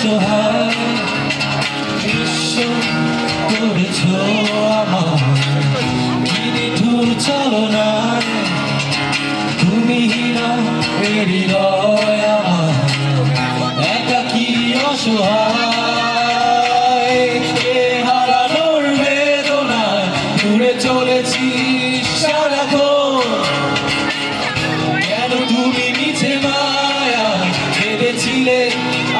অসহায় বিশ্ব করেছ আমার নিঠুর চালনায় তুমি হীরা হৃদয় আমার একাকী অসহায় হারানোর বেদনায় ঘুরে চলেছি সারাক্ষণ কেন তুমি মিছে মায়া ভেবেছিলে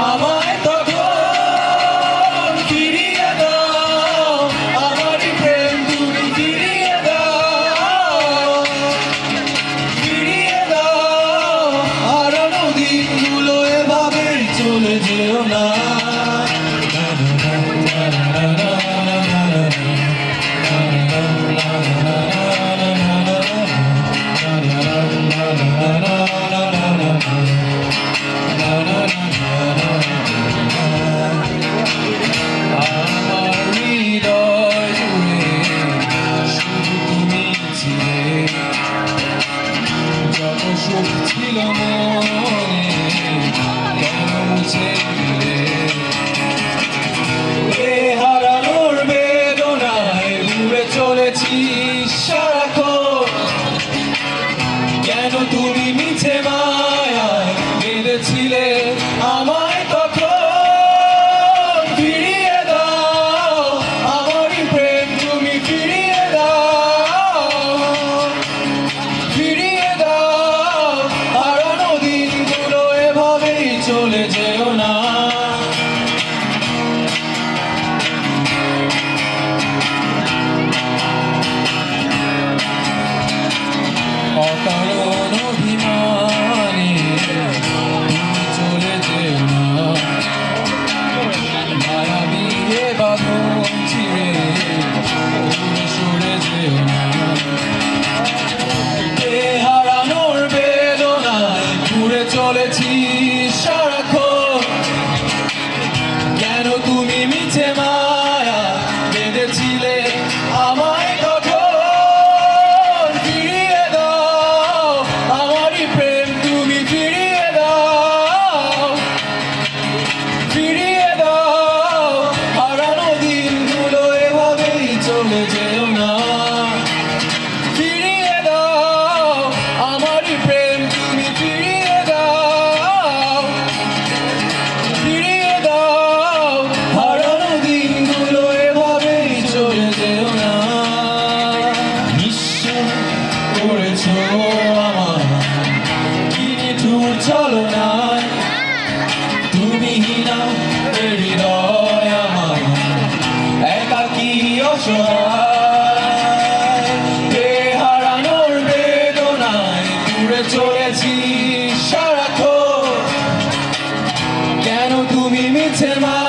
আমায় তখন ফিরিয়ে দাও আমার প্রেম তুমি ফিরিয়ে দাও হারানো দিনগুলো এভাবে চলে যেও না সুখ ছিল মনে কেন মুছে দিলে হারানোর বেদনায় ঘুরে চলেছি সারাক্ষণ কেন তুমি মিছে মায়ায় বেঁধেছিলে আমায় তখন ফিরিয়ে দাও আমারই প্রেম তুমি ফিরিয়ে চলে যেও না অকারণ অভিমানে তুমি চলে যেও না মায়া দিয়ে বাঁধন ছিঁড়ে দূরে সরে যেও না হারানোর বেদনায় ঘুরে চলেছি সারাক্ষণ কেন তুমি মিছে মায়া বেঁধেছিলে আমায় তখন ফিরিয়ে দাও আমারই প্রেম তুমি ফিরিয়ে দাও হারানো দিনগুলো এভাবেই চলে যেও না ফিরিয়ে দাও আমারই প্রেম তুমি ফিরিয়ে দাও হারানো দিনগুলো এভাবেই চলে যেও না নিঃস্ব করেছ আমার কি নিঠুর ছলনায় তুমি হীরা হৃদয় আমার একাকী অসহায় হারানোর বেদনায় ঘুরে চলেছি সারাক্ষণ কেন তুমি মিছে মা